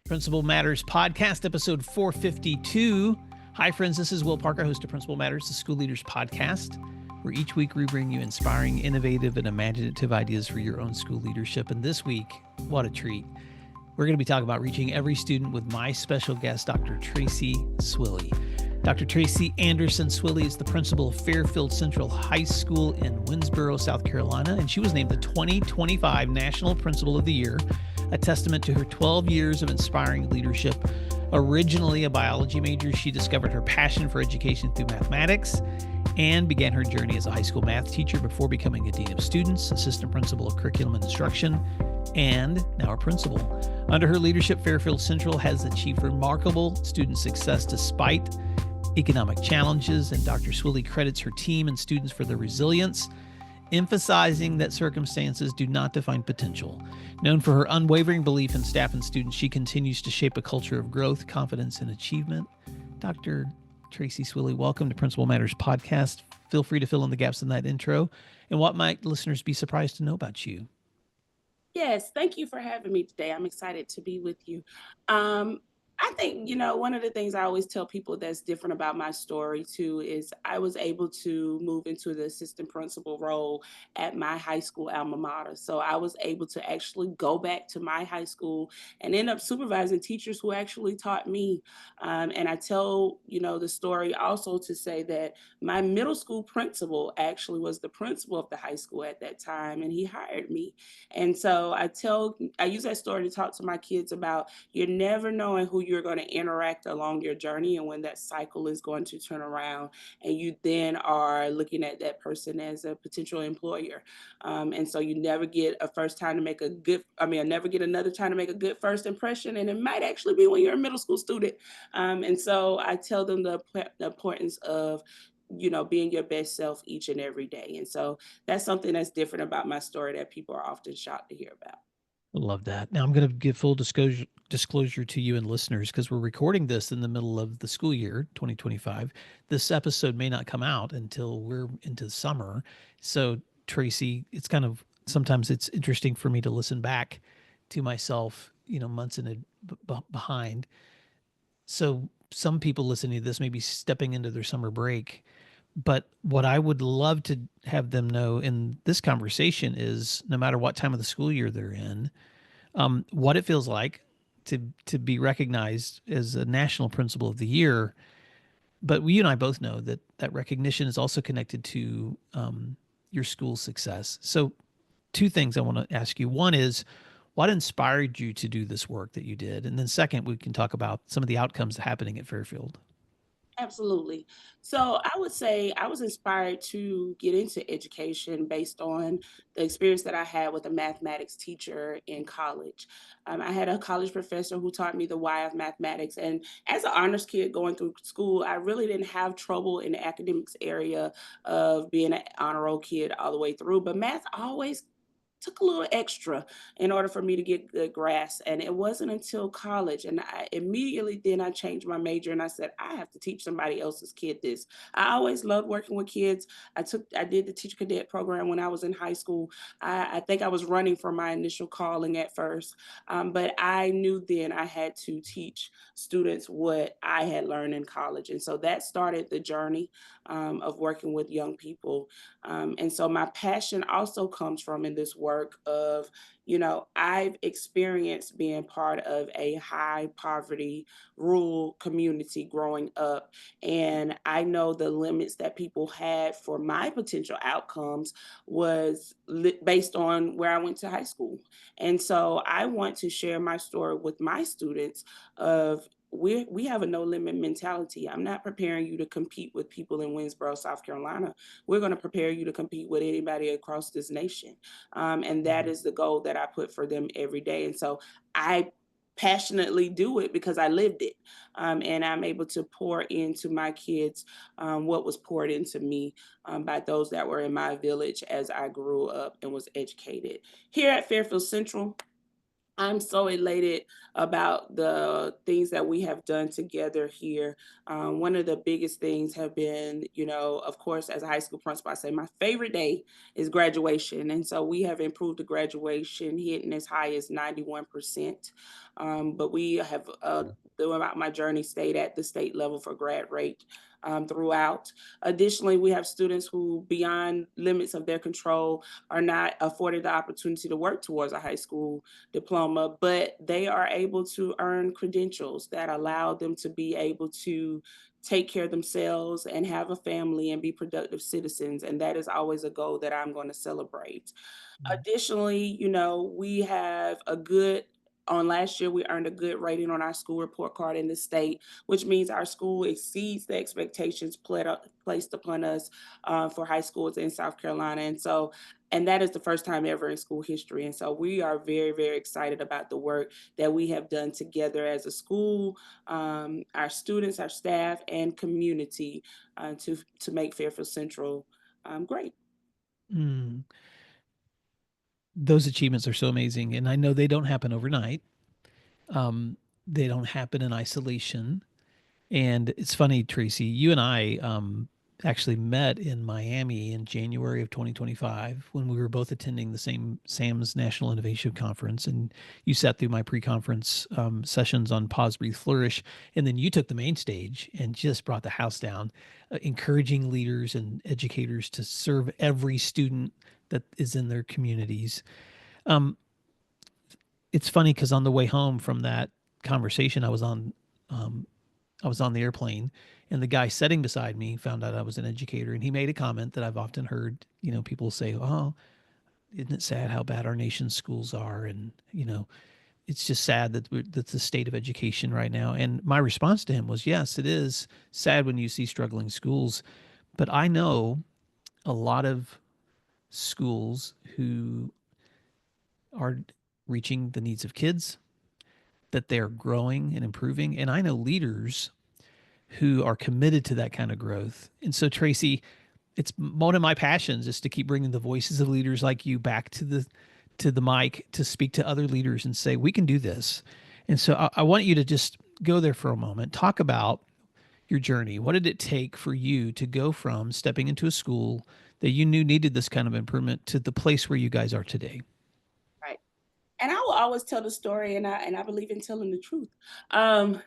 Principal Matters Podcast, episode 452. Hi, friends. This is Will Parker, host of Principal Matters, the School Leaders Podcast, where each week we bring you inspiring, innovative, and imaginative ideas for your own school leadership. And this week, what a treat. We're going to be talking about reaching every student with my special guest, Dr. Tracie Swilley. Dr. Tracie Anderson Swilley is the principal of Fairfield Central High School in Winnsboro, South Carolina, and she was named the 2025 National Principal of the Year, a testament to her 12 years of inspiring leadership. Originally a biology major, she discovered her passion for education through mathematics and began her journey as a high school math teacher before becoming a dean of students, assistant principal of curriculum and instruction, and now a principal. Under her leadership, Fairfield Central has achieved remarkable student success despite economic challenges, and Dr. Swilley credits her team and students for their resilience, emphasizing that circumstances do not define potential. Known for her unwavering belief in staff and students, she continues to shape a culture of growth, confidence, and achievement. Dr. Tracie Swilley, welcome to Principal Matters Podcast. Feel free to fill in the gaps in that intro. And what might listeners be surprised to know about you? Yes, thank you for having me today. I'm excited to be with you. I think, one of the things I always tell people that's different about my story too is I was able to move into the assistant principal role at my high school alma mater. So I was able to actually go back to my high school and end up supervising teachers who actually taught me. And I tell, the story also to say that my middle school principal actually was the principal of the high school at that time, and he hired me. And so I use that story to talk to my kids about you're never knowing who you're going to interact along your journey and when that cycle is going to turn around. And you then are looking at that person as a potential employer. And so you never get a first time to make a good, I never get another time to make a good first impression. And it might actually be when you're a middle school student. And so I tell them the importance of being your best self each and every day. And so that's something that's different about my story that people are often shocked to hear about. I love that. Now I'm going to give full disclosure to you and listeners because we're recording this in the middle of the school year 2025. This episode may not come out until we're into summer. So Tracie, it's kind of sometimes it's interesting for me to listen back to myself, months behind. So some people listening to this may be stepping into their summer break. But what I would love to have them know in this conversation is no matter what time of the school year they're in, what it feels like to be recognized as a national principal of the year. But you and I both know that that recognition is also connected to your school's success. So two things I want to ask you. One is, what inspired you to do this work that you did? And then second, we can talk about some of the outcomes happening at Fairfield. Absolutely. So I would say I was inspired to get into education based on the experience that I had with a mathematics teacher in college. I had a college professor who taught me the why of mathematics. And as an honors kid going through school, I really didn't have trouble in the academics area of being an honor roll kid all the way through. But math always took a little extra in order for me to get good grasp. And it wasn't until college. And I immediately then I changed my major and I said, I have to teach somebody else's kid this. I always loved working with kids. I did the teacher cadet program when I was in high school. I think I was running for my initial calling at first. But I knew then I had to teach students what I had learned in college. And so that started the journey of working with young people. And so my passion also comes from in this work of, I've experienced being part of a high poverty rural community growing up. And I know the limits that people had for my potential outcomes was based on where I went to high school. And so I want to share my story with my students of we have a no limit mentality. I'm not preparing you to compete with people in Winnsboro, South Carolina. We're going to prepare you to compete with anybody across this nation. And that is the goal that I put for them every day. And so I passionately do it because I lived it. And I'm able to pour into my kids what was poured into me by those that were in my village as I grew up and was educated. Here at Fairfield Central, I'm so elated about the things that we have done together here. One of the biggest things have been, of course, as a high school principal, I say my favorite day is graduation. And so we have improved the graduation, hitting as high as 91%. But we have, throughout my journey, stayed at the state level for grad rate throughout. Additionally, we have students who, beyond limits of their control, are not afforded the opportunity to work towards a high school diploma, but they are able to earn credentials that allow them to be able to take care of themselves and have a family and be productive citizens. And that is always a goal that I'm going to celebrate. Mm. Additionally, we have a good on last year, we earned a good rating on our school report card in the state, which means our school exceeds the expectations placed upon us for high schools in South Carolina. And that is the first time ever in school history. And so we are very, very excited about the work that we have done together as a school, our students, our staff, and community to make Fairfield Central great. Mm. Those achievements are so amazing. And I know they don't happen overnight. Um, they don't happen in isolation. And it's funny, Tracy, you and I actually met in Miami in January of 2025 when we were both attending the same SAM's National Innovation Conference. And you sat through my pre conference sessions on Pause, Breathe, Flourish. And then you took the main stage and just brought the house down, encouraging leaders and educators to serve every student that is in their communities. Um, it's funny because on the way home from that conversation, um, I was on the airplane, and the guy sitting beside me found out I was an educator, and he made a comment that I've often heard. People say, "Oh, isn't it sad how bad our nation's schools are?" And it's just sad that's the state of education right now. And my response to him was, "Yes, it is sad when you see struggling schools, but I know a lot of schools who are reaching the needs of kids, that they're growing and improving, and I know leaders who are committed to that kind of growth." And so, Tracy, it's one of my passions is to keep bringing the voices of leaders like you back to the mic to speak to other leaders and say we can do this. And so, I want you to just go there for a moment. Talk about your journey. What did it take for you to go from stepping into a school that you knew needed this kind of improvement to the place where you guys are today? Right. And I will always tell the story, and I believe in telling the truth. Um,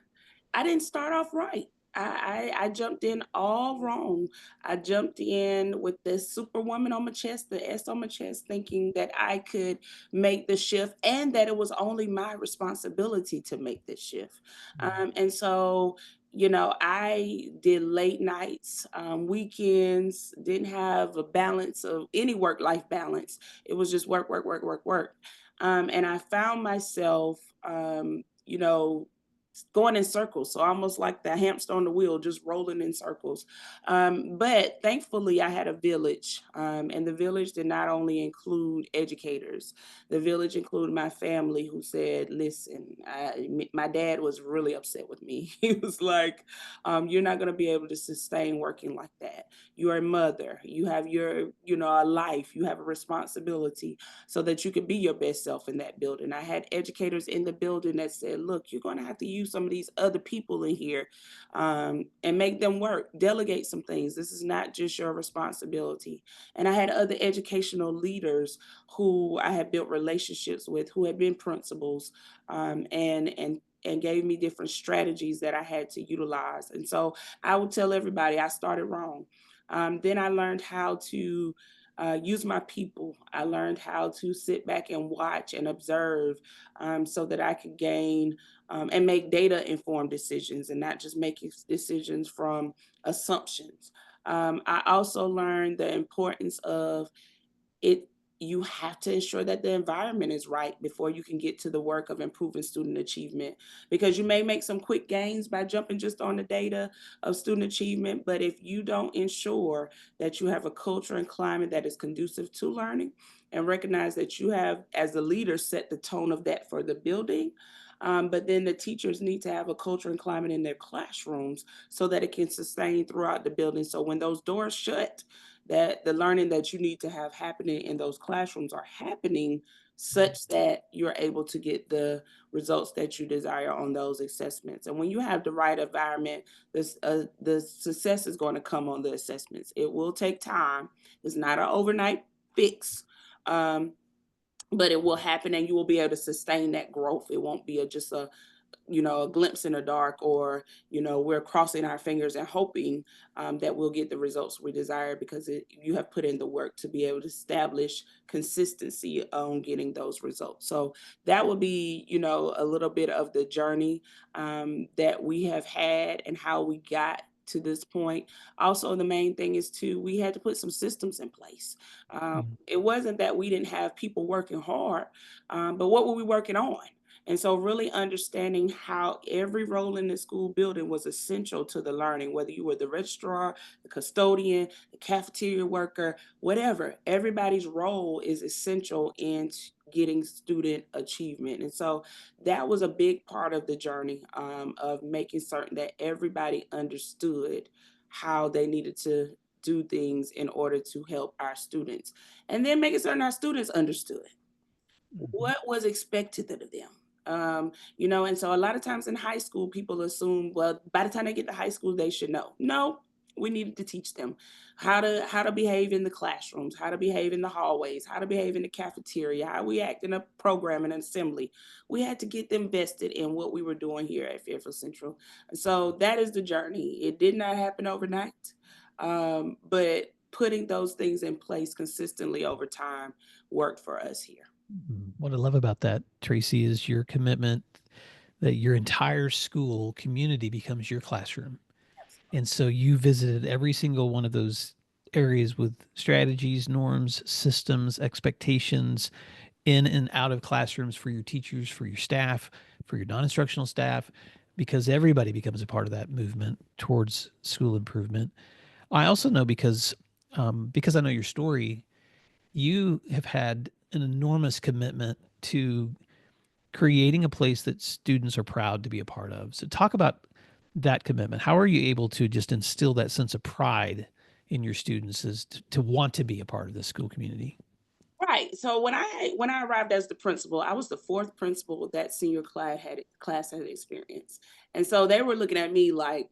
I didn't start off right. I jumped in all wrong. I jumped in with this superwoman on my chest, the S on my chest, thinking that I could make the shift and that it was only my responsibility to make this shift. And so, I did late nights, weekends, didn't have a balance of any work life balance. It was just work, work, work, work, work. And I found myself, going in circles. So almost like the hamster on the wheel, just rolling in circles. But thankfully, I had a village, and the village did not only include educators. The village included my family, who said, "Listen, my dad was really upset with me. He was like, you're not going to be able to sustain working like that. You're a mother. You have a life. You have a responsibility, so that you could be your best self in that building." I had educators in the building that said, "Look, you're going to have to use some of these other people in here and make them work, delegate some things. This is not just your responsibility." And I had other educational leaders who I had built relationships with, who had been principals, and gave me different strategies that I had to utilize. And so I would tell everybody I started wrong. Then I learned how to use my people. I learned how to sit back and watch and observe, so that I could gain and make data informed decisions and not just making decisions from assumptions. I also learned the importance of it. You have to ensure that the environment is right before you can get to the work of improving student achievement, because you may make some quick gains by jumping just on the data of student achievement, but if you don't ensure that you have a culture and climate that is conducive to learning, and recognize that you have, as the leader, set the tone of that for the building, but then the teachers need to have a culture and climate in their classrooms so that it can sustain throughout the building, so when those doors shut, that the learning that you need to have happening in those classrooms are happening, such that you're able to get the results that you desire on those assessments. And when you have the right environment, the success is going to come on the assessments. It will take time. It's not an overnight fix. Um, but it will happen and you will be able to sustain that growth. It won't be just a glimpse in the dark, or we're crossing our fingers and hoping that we'll get the results we desire, because you have put in the work to be able to establish consistency on getting those results. So that would be a little bit of the journey that we have had and how we got to this point. Also, the main thing is too, we had to put some systems in place. Mm. It wasn't that we didn't have people working hard, but what were we working on? And so, really understanding how every role in the school building was essential to the learning, whether you were the registrar, the custodian, the cafeteria worker, whatever, everybody's role is essential in getting student achievement. And so, that was a big part of the journey, of making certain that everybody understood how they needed to do things in order to help our students. And then making certain our students understood Mhm. what was expected of them. And so a lot of times in high school, people assume, well, by the time they get to high school, they should know. No, we needed to teach them how to behave in the classrooms, how to behave in the hallways, how to behave in the cafeteria, how we act in a program and an assembly. We had to get them vested in what we were doing here at Fairfield Central. And so that is the journey. It did not happen overnight, but putting those things in place consistently over time worked for us here. What I love about that, Tracy, is your commitment that your entire school community becomes your classroom. And so you visited every single one of those areas with strategies, norms, systems, expectations in and out of classrooms for your teachers, for your staff, for your non instructional staff, because everybody becomes a part of that movement towards school improvement. I also know because I know your story, you have had an enormous commitment to creating a place that students are proud to be a part of. So talk about that commitment. How are you able to just instill that sense of pride in your students as to want to be a part of the school community? Right. So when I arrived as the principal, I was the fourth principal that senior class had experienced, and so they were looking at me like,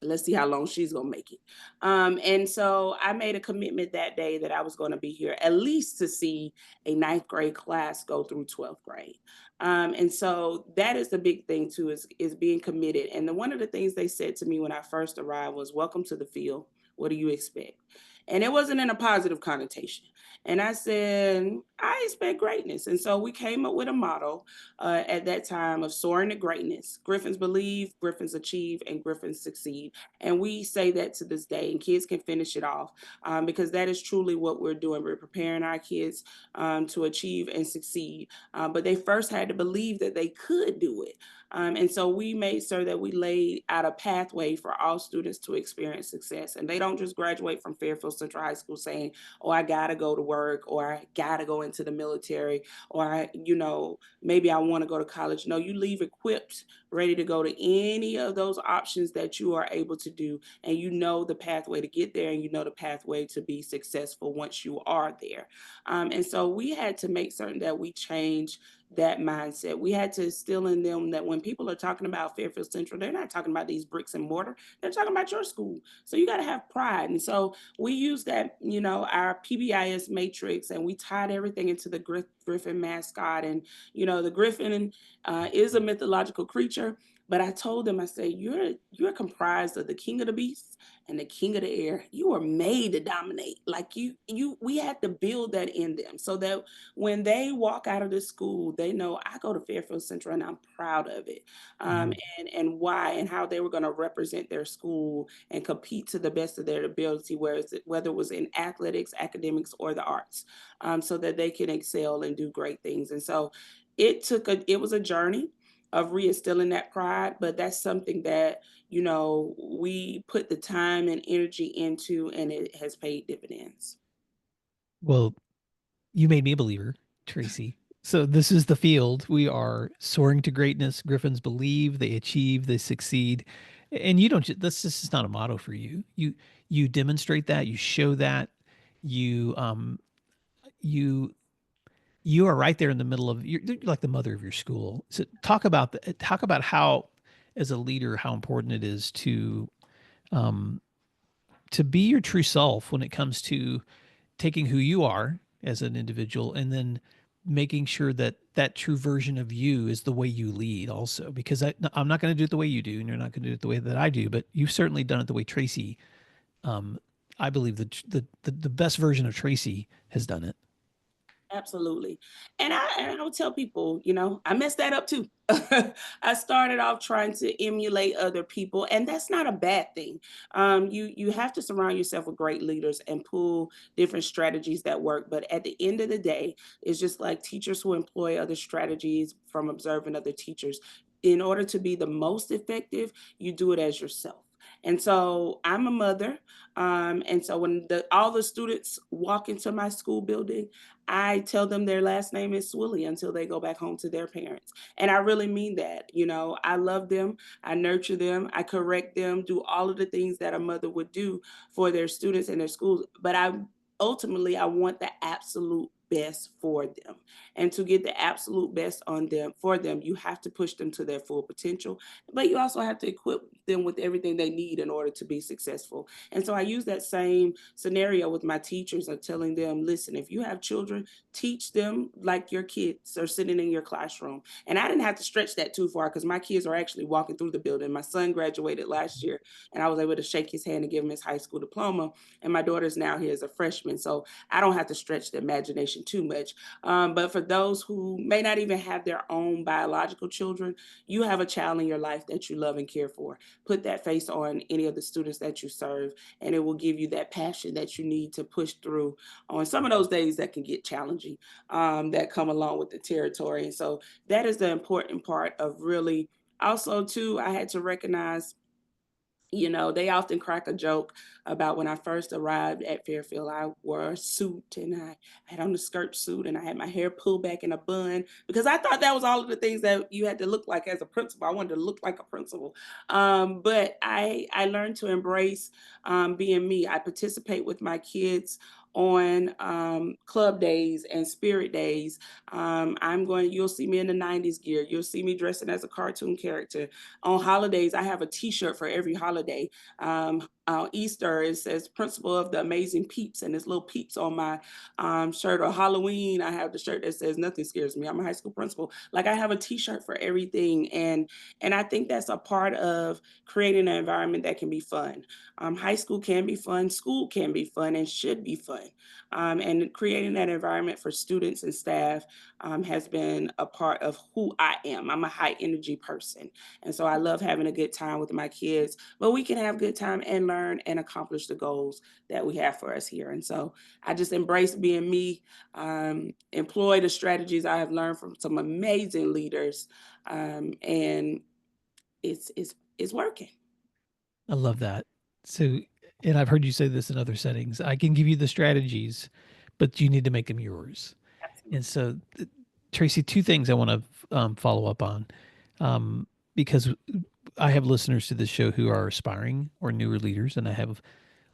let's see how long she's gonna make it. And so I made a commitment that day that I was going to be here at least to see a ninth grade class go through 12th grade. And so that is the big thing too, is being committed. And one of the things they said to me when I first arrived was, "Welcome to the field. What do you expect?" And it wasn't in a positive connotation. And I said, I expect greatness. And so we came up with a motto at that time of soaring to greatness. Griffins believe, Griffins achieve, and Griffins succeed. And we say that to this day, and kids can finish it off, because that is truly what we're doing. We're preparing our kids to achieve and succeed. But they first had to believe that they could do it. And so we made sure that we laid out a pathway for all students to experience success. And they don't just graduate from Fairfield Central High School saying, oh, I got to go to work, or I got to go into the military, or, maybe I want to go to college. No, you leave equipped, ready to go to any of those options that you are able to do. And you know the pathway to get there, and you know the pathway to be successful once you are there. And so we had to make certain that we change that mindset. We had to instill in them that when people are talking about Fairfield Central, they're not talking about these bricks and mortar, they're talking about your school. So you got to have pride. And so we use that, our PBIS matrix, and we tied everything into the Griffin mascot. And, the Griffin is a mythological creature. But I told them, I said, you're comprised of the king of the beasts and the king of the air. You are made to dominate. Like we had to build that in them so that when they walk out of the school, they know I go to Fairfield Central and I'm proud of it. Um, Mhm. and why and how they were going to represent their school and compete to the best of their ability, whether it was in athletics, academics, or the arts, so that they can excel and do great things. And so it was a journey of reinstilling that pride, but that's something that we put the time and energy into, and it has paid dividends. Well, you made me a believer, Tracy. So this is the field. We are soaring to greatness. Griffins believe, they achieve, they succeed. And you don't this is not a motto for you. You demonstrate that, you show that, you you you are right there in the middle of you're like the mother of your school. So talk about how as a leader how important it is um to be your true self when it comes to taking who you are as an individual and then making sure that that true version of you is the way you lead also, because I'm not going to do it the way you do and you're not going to do it the way that I do, but you've certainly done it the way Tracie, um, I believe the best version of Tracie has done it. Absolutely. And I would tell people, I messed that up too. I started off trying to emulate other people, and that's not a bad thing. You have to surround yourself with great leaders and pull different strategies that work. But at the end of the day, it's just like teachers who employ other strategies from observing other teachers. In order to be the most effective, you do it as yourself. And so I'm a mother. And so when all the students walk into my school building, I tell them their last name is Swilley until they go back home to their parents. And I really mean that. I love them, I nurture them, I correct them, do all of the things that a mother would do for their students and their schools. But I want the absolute best for them. And to get the absolute best on them for them, you have to push them to their full potential, but you also have to equip them with everything they need in order to be successful. And so I use that same scenario with my teachers of telling them, listen, if you have children, teach them like your kids are sitting in your classroom. And I didn't have to stretch that too far because my kids are actually walking through the building. My son graduated last year and I was able to shake his hand and give him his high school diploma. And my daughter's now here as a freshman. So I don't have to stretch the imagination too much. But for those who may not even have their own biological children, you have a child in your life that you love and care for. Put that face on any of the students that you serve, and it will give you that passion that you need to push through on some of those days that can get challenging, that come along with the territory. And so that is the important part of really also too, I had to recognize, they often crack a joke about when I first arrived at Fairfield. I wore a suit and I had on a skirt suit and I had my hair pulled back in a bun because I thought that was all of the things that you had to look like as a principal. I wanted to look like a principal. But I learned to embrace being me. I participate with my kids on club days and spirit days. You'll see me in the 90s gear. You'll see me dressing as a cartoon character. On holidays, I have a T-shirt for every holiday. Easter, it says "Principal of the Amazing Peeps," and there's little peeps on my shirt. Or Halloween, I have the shirt that says "Nothing scares me." I'm a high school principal. Like I have a T-shirt for everything, and I think that's a part of creating an environment that can be fun. High school can be fun, school can be fun, and should be fun. And creating that environment for students and staff has been a part of who I am. I'm a high energy person. And so I love having a good time with my kids, but we can have good time and learn and accomplish the goals that we have for us here. And so I just embrace being me, employ the strategies I have learned from some amazing leaders, and it's working. I love that. So, and I've heard you say this in other settings. I can give you the strategies, but you need to make them yours. And Absolutely. so, Tracie, two things I want to follow up on, because I have listeners to this show who are aspiring or newer leaders, and I have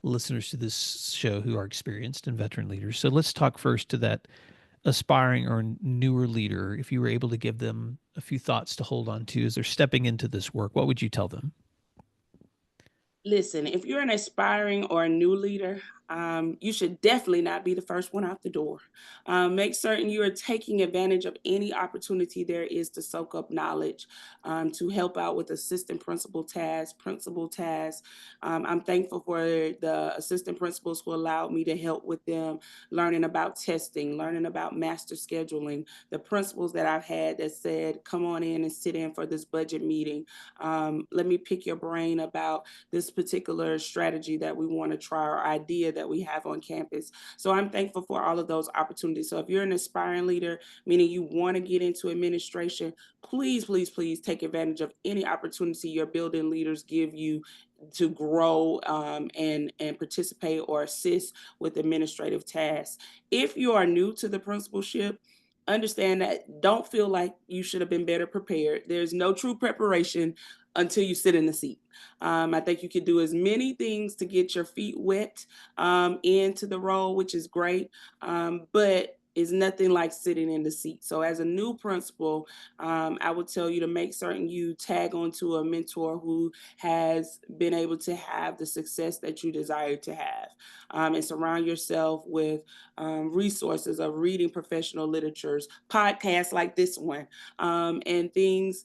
listeners to this show who are experienced and veteran leaders. So let's talk first to that aspiring or newer leader. If you were able to give them a few thoughts to hold on to as they're stepping into this work, what would you tell them? Listen, if you're an aspiring or a new leader, you should definitely not be the first one out the door. Make certain you are taking advantage of any opportunity there is to soak up knowledge, to help out with assistant principal tasks, principal tasks. I'm thankful for the assistant principals who allowed me to help with them learning about testing, learning about master scheduling, the principals that I've had that said, come on in and sit in for this budget meeting. Let me pick your brain about this particular strategy that we want to try or idea that we have on campus. So I'm thankful for all of those opportunities. So if you're an aspiring leader, meaning you want to get into administration, please, please, please take advantage of any opportunity your building leaders give you to grow, and participate or assist with administrative tasks. If you are new to the principalship, understand that don't feel like you should have been better prepared. There's no true preparation until you sit in the seat. I think you can do as many things to get your feet wet into the role, which is great. But is nothing like sitting in the seat. So as a new principal, I would tell you to make certain you tag onto a mentor who has been able to have the success that you desire to have, and surround yourself with resources of reading professional literatures, podcasts like this one, and things.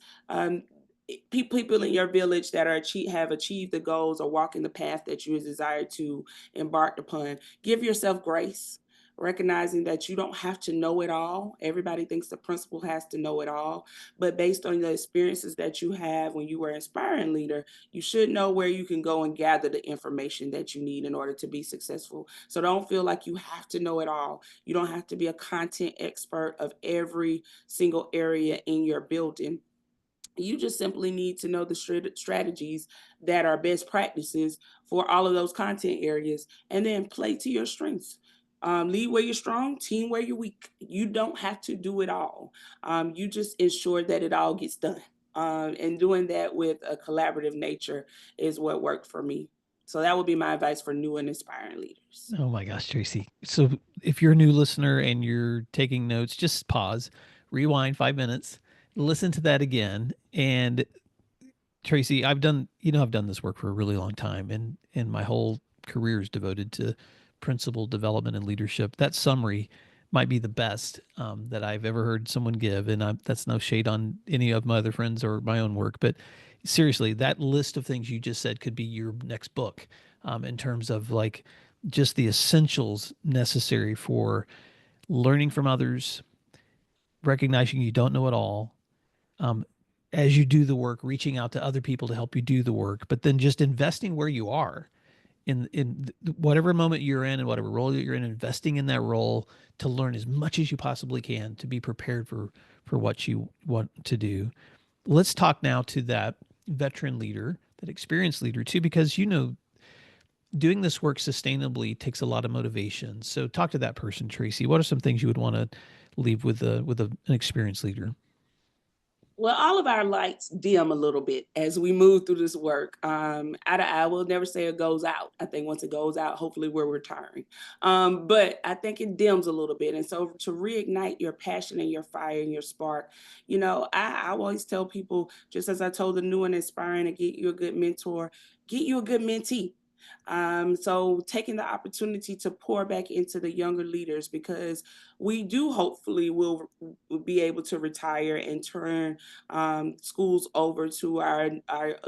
People in your village that have achieved the goals or walking the path that you desire to embark upon. Give yourself grace, recognizing that you don't have to know it all. Everybody thinks the principal has to know it all, but based on the experiences that you have when you were an inspiring leader, you should know where you can go and gather the information that you need in order to be successful. So don't feel like you have to know it all. You don't have to be a content expert of every single area in your building. You just simply need to know the strategies that are best practices for all of those content areas, and then play to your strengths. Lead where you're strong, team where you're weak. You don't have to do it all. You just ensure that it all gets done. And doing that with a collaborative nature is what worked for me. So that would be my advice for new and aspiring leaders. Oh my gosh, Tracy. So if you're a new listener and you're taking notes, just pause, rewind 5 minutes, listen to that again. And Tracy, I've done this work for a really long time, and my whole career is devoted to principal development and leadership. That summary might be the best that I've ever heard someone give, and that's no shade on any of my other friends or my own work, but seriously, that list of things you just said could be your next book, in terms of like just the essentials necessary for learning from others, recognizing you don't know it all, um, as you do the work, reaching out to other people to help you do the work, but then just investing where you are in whatever moment you're in and whatever role you're in, investing in that role to learn as much as you possibly can to be prepared for what you want to do. Let's talk now to that veteran leader, that experienced leader too, because doing this work sustainably takes a lot of motivation. So talk to that person, Tracy. What are some things you would want to leave with an experienced leader? Well, all of our lights dim a little bit as we move through this work. I will never say it goes out. I think once it goes out, hopefully we're retiring. But I think it dims a little bit. And so to reignite your passion and your fire and your spark, I always tell people, just as I told the new and aspiring to get you a good mentor, get you a good mentee. So taking the opportunity to pour back into the younger leaders, because we do hopefully will be able to retire and turn schools over to our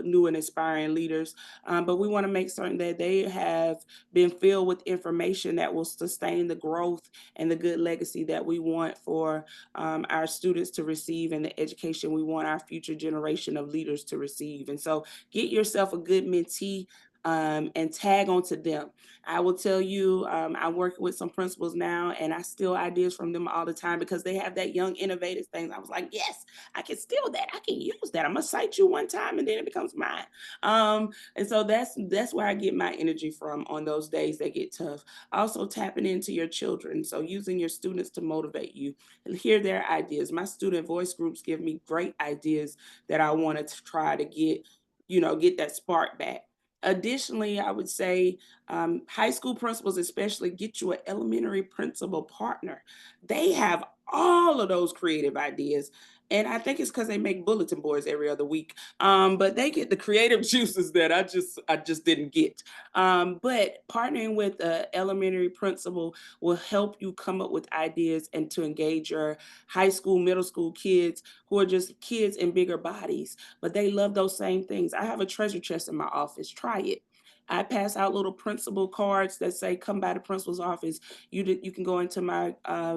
new and aspiring leaders. But we want to make certain that they have been filled with information that will sustain the growth and the good legacy that we want for our students to receive, and the education we want our future generation of leaders to receive. And so get yourself a good mentee, and tag onto them. I will tell you, I work with some principals now, and I steal ideas from them all the time because they have that young, innovative thing. I was like, yes, I can steal that. I can use that. I'm gonna cite you one time, and then it becomes mine. And so that's where I get my energy from on those days that get tough. Also tapping into your children, so using your students to motivate you and hear their ideas. My student voice groups give me great ideas that I want to try to get that spark back. Additionally, I would say high school principals, especially, get you an elementary principal partner. They have all of those creative ideas. And I think it's because they make bulletin boards every other week. But they get the creative juices that I just didn't get. But partnering with an elementary principal will help you come up with ideas and to engage your high school, middle school kids who are just kids in bigger bodies, but they love those same things. I have a treasure chest in my office. Try it. I pass out little principal cards that say, "Come by the principal's office. You can go into my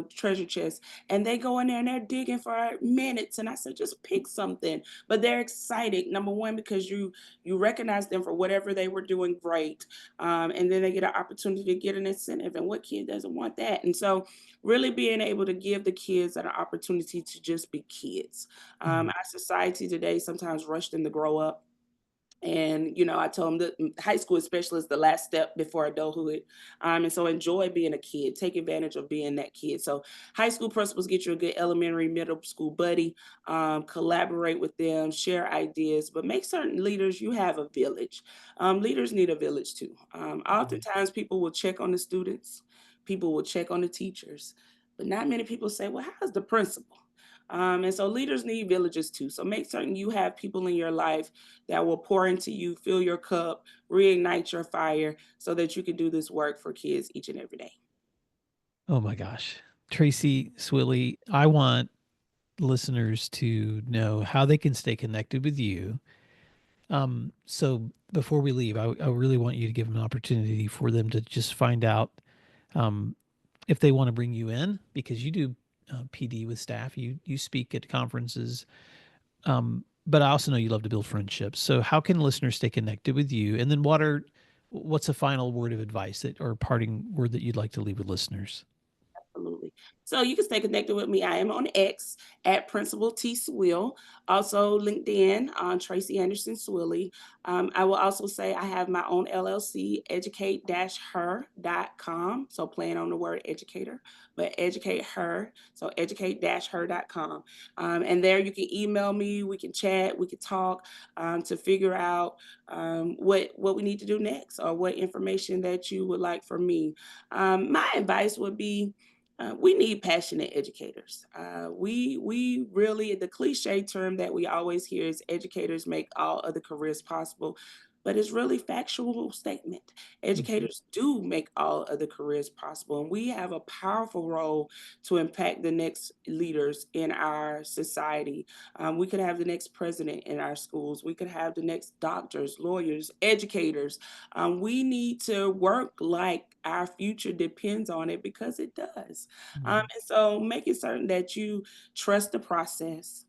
treasure chest," and they go in there and they're digging for minutes. And I said, "Just pick something." But they're excited. Number one, because you recognize them for whatever they were doing great, and then they get an opportunity to get an incentive. And what kid doesn't want that? And so, really being able to give the kids an opportunity to just be kids. Mm. Our society today sometimes rushed them to grow up. And I told them that high school, especially, is the last step before adulthood. And so enjoy being a kid. Take advantage of being that kid. So high school principals, get you a good elementary, middle school buddy. Collaborate with them, share ideas, but make certain leaders you have a village. Leaders need a village too. Mhm. Oftentimes, people will check on the students. People will check on the teachers. but not many people say, well, how's the principal? And so leaders need villages too. So make certain you have people in your life that will pour into you, fill your cup, reignite your fire so that you can do this work for kids each and every day. Oh my gosh. Tracie Swilley, I want listeners to know how they can stay connected with you. So before we leave, I really want you to give them an opportunity for them to just find out um, if they want to bring you in, because you do PD with staff, you speak at conferences, but I also know you love to build friendships. So how can listeners stay connected with you? And then what's a final word of advice that or parting word that you'd like to leave with listeners? Absolutely. So you can stay connected with me. I am on X at Principal T Swill. Also LinkedIn on Tracie Anderson Swilley. I will also say I have my own LLC, educate-her.com. So playing on the word educator, but educate her. So educate-her.com. And there you can email me. We can chat. We can talk to figure out what we need to do next or what information that you would like from me. My advice would be we need passionate educators. We really the cliche term that we always hear is educators make all other careers possible, but it's really factual statement. Mhm. Educators do make all other careers possible, and we have a powerful role to impact the next leaders in our society. We could have the next president in our schools. We could have the next doctors, lawyers, educators. We need to work like our future depends on it because it does. Mhm. And so making certain that you trust the process.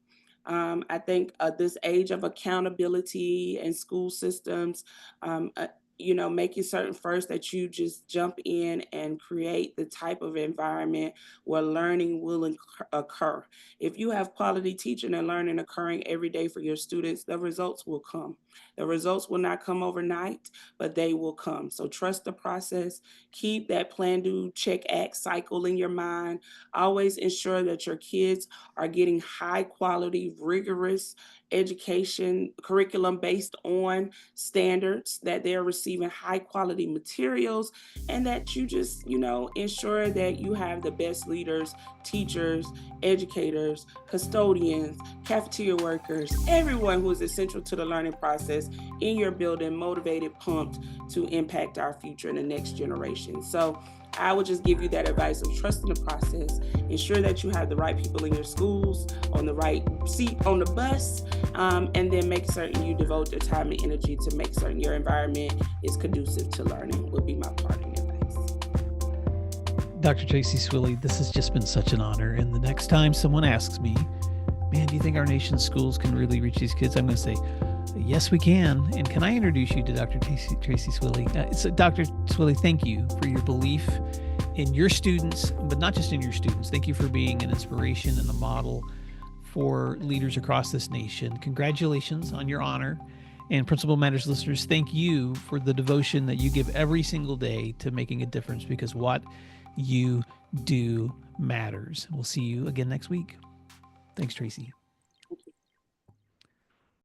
I think this age of accountability and school systems, um, uh, making certain first that you just jump in and create the type of environment where learning will occur. If you have quality teaching and learning occurring every day for your students, the results will come. The results will not come overnight, but they will come. So trust the process. Keep that plan, do, check, act cycle in your mind. Always ensure that your kids are getting high quality, rigorous education curriculum based on standards, that they're receiving high quality materials, and that you just, ensure that you have the best leaders, teachers, educators, custodians, cafeteria workers, everyone who is essential to the learning process in your building, motivated, pumped to impact our future and the next generation. So I would just give you that advice of trusting the process, ensure that you have the right people in your schools, on the right seat on the bus, and then make certain you devote the time and energy to make certain your environment is conducive to learning would be my parting advice. Dr. Tracie Swilley, this has just been such an honor. And the next time someone asks me, man, do you think our nation's schools can really reach these kids? I'm going to say, yes, we can. And can I introduce you to Dr. Tracie Swilley? So Dr. Swilley, thank you for your belief in your students, but not just in your students. Thank you for being an inspiration and a model for leaders across this nation. Congratulations on your honor. And Principal Matters listeners, thank you for the devotion that you give every single day to making a difference, because what you do matters. We'll see you again next week. Thanks, Tracie.